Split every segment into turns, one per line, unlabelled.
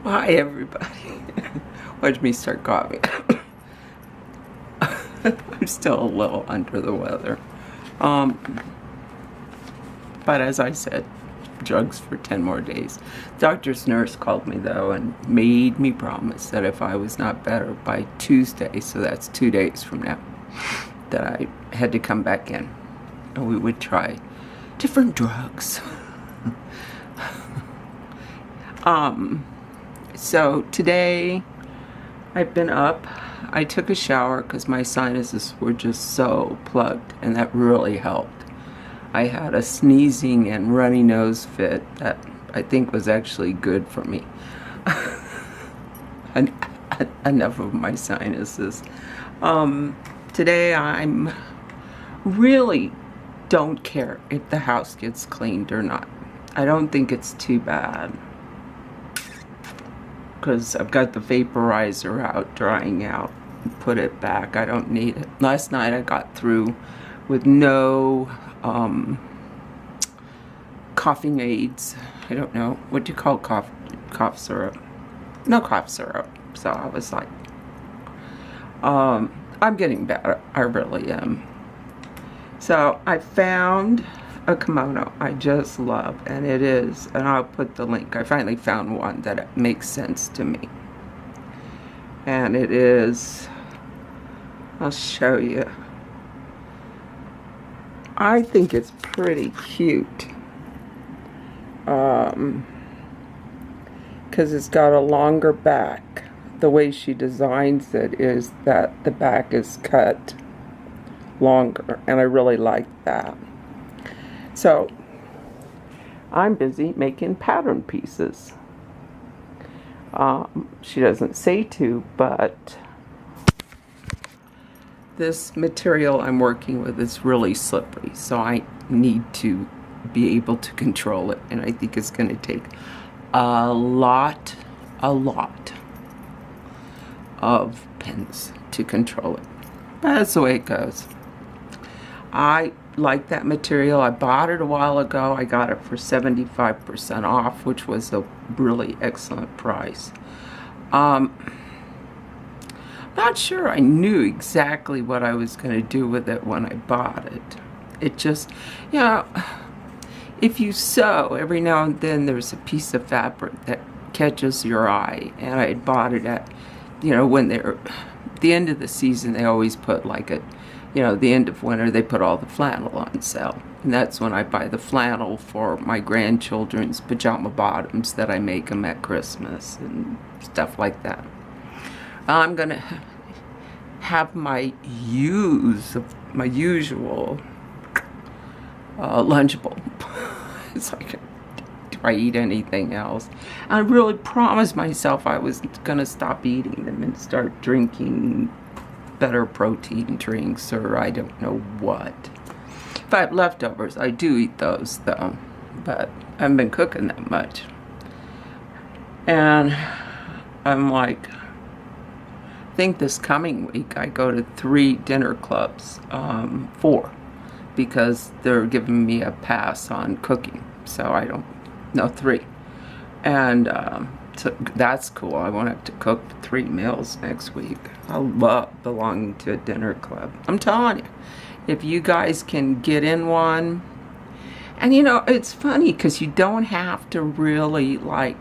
Hi, everybody. Watch me start coughing. I'm still a little under the weather. But as I said, drugs for 10 more days. Doctor's nurse called me, though, and made me promise that if I was not better by Tuesday, so that's 2 days from now, that I had to come back in and we would try different drugs. So today I've been up. I took a shower because my sinuses were just so plugged, and that really helped. I had a sneezing and runny nose fit that I think was actually good for me. Enough of my sinuses. Today I'm really don't care if the house gets cleaned or not. I don't think it's too bad, because I've got the vaporizer out, drying out, put it back. I don't need it. Last night I got through with no coughing aids. I don't know, what do you call cough syrup? No cough syrup. So I was like, I'm getting better. I really am. So I found a kimono I just love, and it is, and I'll put the link. I finally found one that makes sense to me, and it is, I'll show you. I think it's pretty cute, because it's got a longer back. The way she designs it is that the back is cut longer, and I really like that. So, I'm busy making pattern pieces. She doesn't say to, but this material I'm working with is really slippery, so I need to be able to control it, and I think it's going to take a lot of pins to control it. That's the way it goes. I like that material. I bought it a while ago. I got it for 75% off, which was a really excellent price. Not sure I knew exactly what I was going to do with it when I bought it. It just, you know, if you sew, every now and then there's a piece of fabric that catches your eye, and I bought it at, you know, when they're, the end of the season, they always put like a, you know, the end of winter, they put all the flannel on sale. And that's when I buy the flannel for my grandchildren's pajama bottoms that I make them at Christmas and stuff like that. I'm going to have my usual Lunchable. It's like, do I eat anything else? I really promised myself I was going to stop eating them and start drinking better protein drinks, or I don't know what. If I have leftovers, I do eat those though, but I haven't been cooking that much. And I'm like, I think this coming week I go to 3 dinner clubs, 4, because they're giving me a pass on cooking, so I don't know, 3. And so that's cool. I won't have to cook 3 meals next week. I love belonging to a dinner club. I'm telling you, if you guys can get in one, and you know, it's funny because you don't have to really like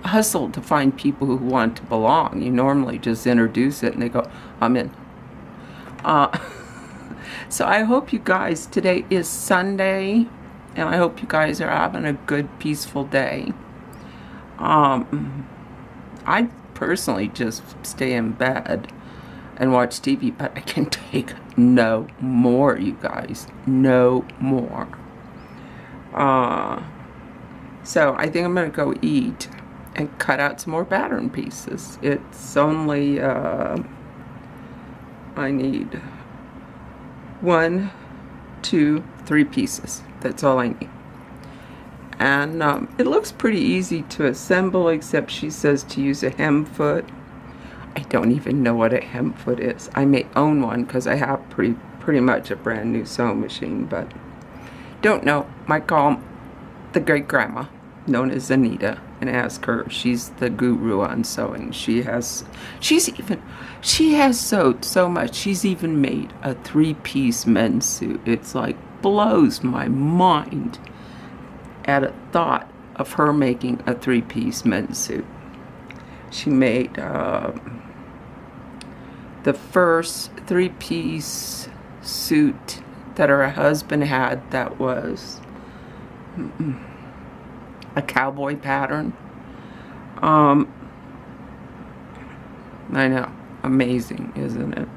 hustle to find people who want to belong. You normally just introduce it and they go, I'm in. So I hope you guys, today is Sunday, and I hope you guys are having a good, peaceful day. I personally just stay in bed and watch TV, but I can take no more, you guys. No more. So I think I'm going to go eat and cut out some more pattern pieces. It's only, I need 1, 2, 3 pieces. That's all I need. And it looks pretty easy to assemble, except she says to use a hem foot. I don't even know what a hem foot is. I may own one because I have pretty much a brand new sewing machine, but don't know. Might call the great grandma. known as Anita, and ask her. She's the guru on sewing. She has sewed so much. She's even made a 3-piece men's suit. It's like blows my mind at a thought of her making a 3-piece men's suit. She made the first 3-piece suit that her husband had that was a cowboy pattern. I know, amazing, isn't it?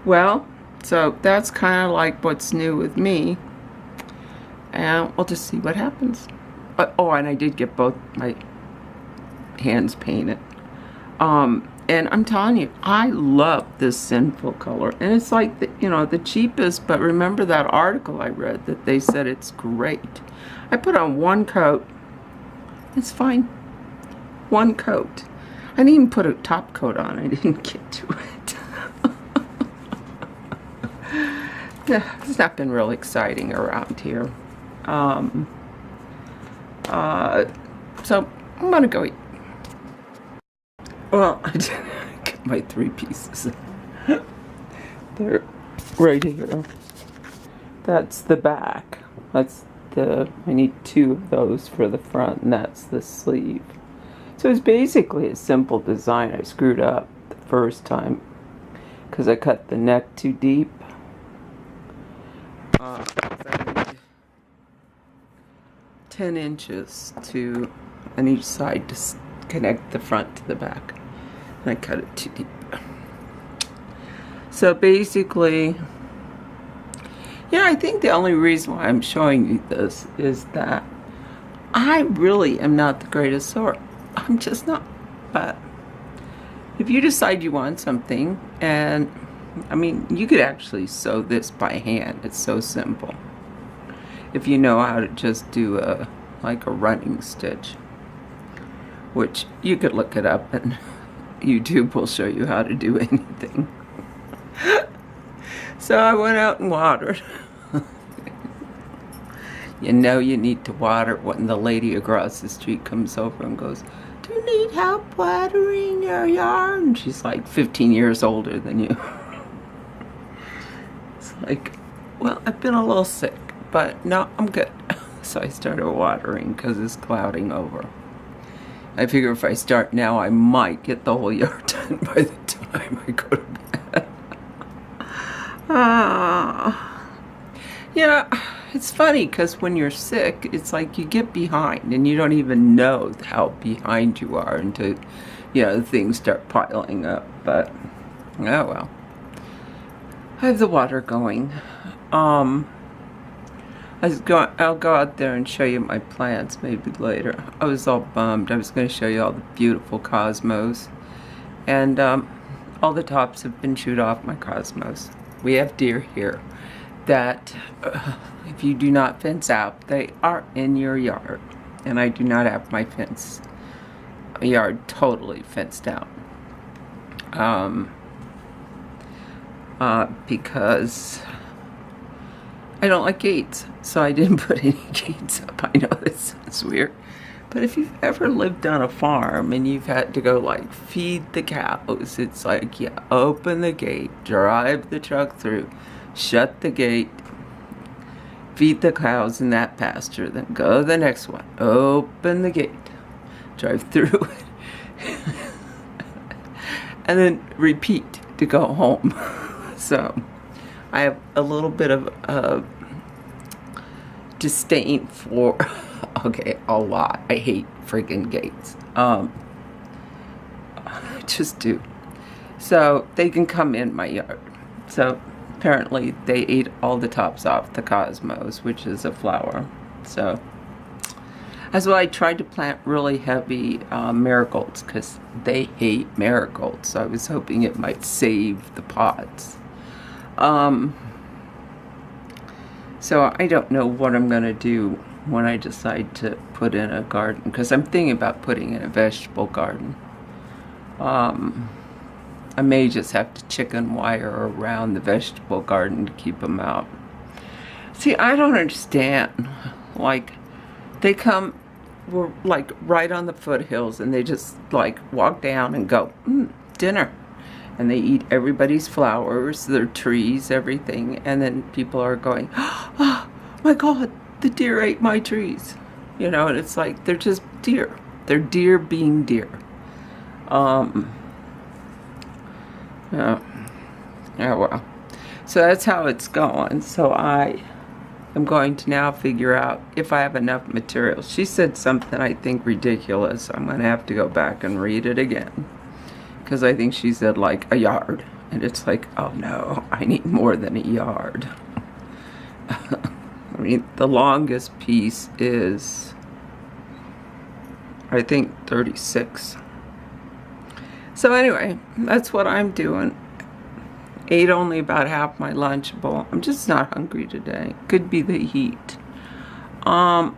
Well, so that's kind of like what's new with me, and we'll just see what happens. Oh, and I did get both my hands painted. And I'm telling you, I love this Sinful color, and it's like the cheapest. But remember that article I read that they said it's great. I put on one coat. It's fine. One coat. I didn't even put a top coat on. I didn't get to it. Yeah, it's not been real exciting around here. So I'm gonna go eat. Well, I did get my 3 pieces. They're right here. That's the back. I need 2 of those for the front, and that's the sleeve. So it's basically a simple design. I screwed up the first time because I cut the neck too deep. I need 10 inches on each side to connect the front to the back. And I cut it too deep. So basically, I think the only reason why I'm showing you this is that I really am not the greatest sewer. I'm just not. But if you decide you want something, and I mean, you could actually sew this by hand. It's so simple. If you know how to just do like a running stitch, which you could look it up, and YouTube will show you how to do anything. So I went out and watered. You need to water when the lady across the street comes over and goes, "Do you need help watering your yard?" And she's like 15 years older than you. It's like, well, I've been a little sick, but no, I'm good. So I started watering because it's clouding over. I figure if I start now, I might get the whole yard done by the time I go to bed. It's funny because when you're sick, it's like you get behind and you don't even know how behind you are until, things start piling up. But, oh well. I have the water going. I'll go out there and show you my plants maybe later. I was all bummed. I was going to show you all the beautiful cosmos. And all the tops have been chewed off my cosmos. We have deer here that if you do not fence out, they are in your yard. And I do not have my yard totally fenced out. Because I don't like gates, so I didn't put any gates up. I know this sounds weird, but if you've ever lived on a farm and you've had to go like feed the cows, it's like you open the gate, drive the truck through, shut the gate, feed the cows in that pasture, then go to the next one, open the gate, drive through it, and then repeat to go home. So I have a little bit of disdain for, a lot. I hate freaking gates. I just do. So they can come in my yard. So apparently they ate all the tops off the cosmos, which is a flower. So that's why I tried to plant really heavy marigolds, because they hate marigolds. So I was hoping it might save the pots. So I don't know what I'm going to do when I decide to put in a garden, because I'm thinking about putting in a vegetable garden. I may just have to chicken wire around the vegetable garden to keep them out. See, I don't understand. Like, they come were like right on the foothills, and they just like walk down and go, dinner. And they eat everybody's flowers, their trees, everything. And then people are going, oh my God, the deer ate my trees. You know, and it's like, they're just deer. They're deer being deer. Yeah, well. So that's how it's going. So I am going to now figure out if I have enough material. She said something I think ridiculous. I'm going to have to go back and read it again. Because I think she said like a yard. And it's like, oh no, I need more than a yard. I mean, the longest piece is, I think, 36. So anyway, that's what I'm doing. Ate only about half my Lunchable. I'm just not hungry today. Could be the heat. I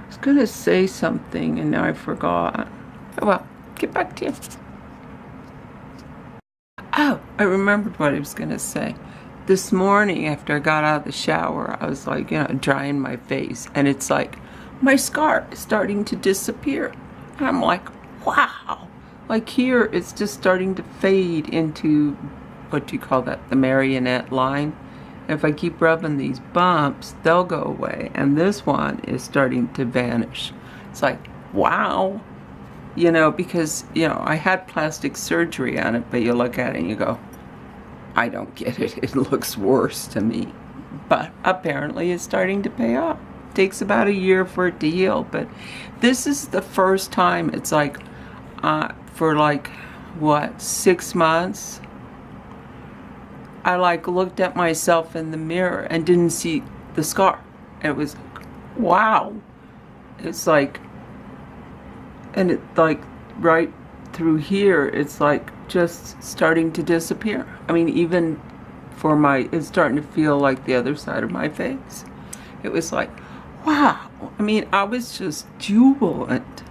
was gonna say something and now I forgot. Oh well, get back to you. Oh, I remembered what I was gonna say. This morning after I got out of the shower, I was like, drying my face, and it's like, my scar is starting to disappear. And I'm like, wow. Like here, it's just starting to fade into, what do you call that, the marionette line. If I keep rubbing these bumps, they'll go away. And this one is starting to vanish. It's like, wow. Because, I had plastic surgery on it, but you look at it and you go, I don't get it. It looks worse to me. But apparently it's starting to pay off. It takes about a year for it to heal, but this is the first time it's like, for like, 6 months, I like looked at myself in the mirror and didn't see the scar. It was, wow. It's like, and it like right through here, it's like just starting to disappear. I mean, even for it's starting to feel like the other side of my face. It was like, wow. I mean, I was just jubilant.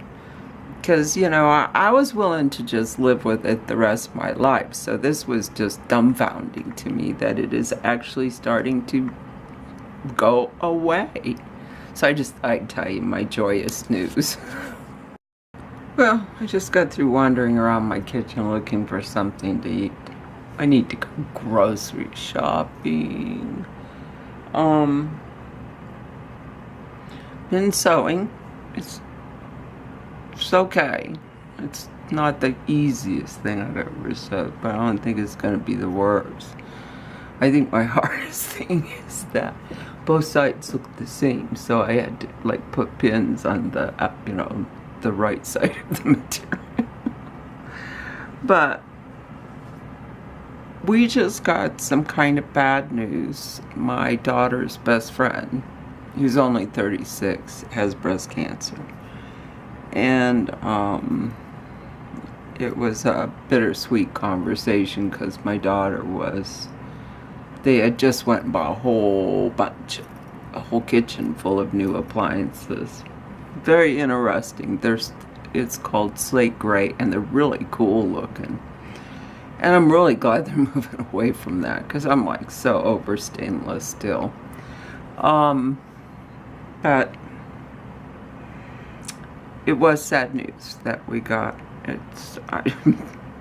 Because, I was willing to just live with it the rest of my life. So this was just dumbfounding to me that it is actually starting to go away. So I'd tell you my joyous news. Well, I just got through wandering around my kitchen looking for something to eat. I need to go grocery shopping. Been sewing. It's okay. It's not the easiest thing I've ever sewed, but I don't think it's going to be the worst. I think my hardest thing is that both sides look the same, so I had to like put pins on the, the right side of the material. But we just got some kind of bad news. My daughter's best friend, who's only 36, has breast cancer. And it was a bittersweet conversation because my daughter they had just went and bought a whole kitchen full of new appliances. Very interesting. It's called slate gray, and they're really cool looking. And I'm really glad they're moving away from that because I'm like so over stainless still. But it was sad news that we got. I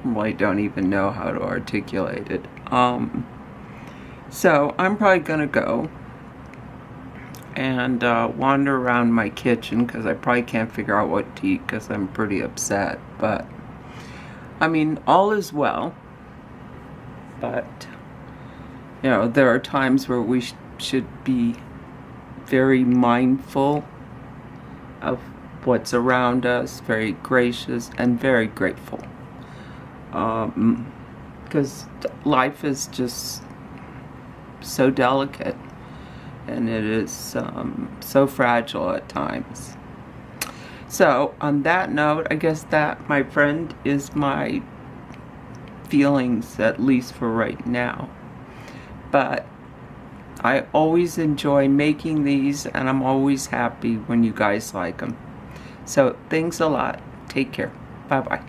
really don't even know how to articulate it. So I'm probably gonna go and wander around my kitchen because I probably can't figure out what to eat because I'm pretty upset. But I mean, all is well. But there are times where we should be very mindful of what's around us, very gracious and very grateful. Because life is just so delicate and it is so fragile at times. So on that note, I guess that, my friend, is my feelings, at least for right now. But I always enjoy making these, and I'm always happy when you guys like them. So thanks a lot. Take care. Bye-bye.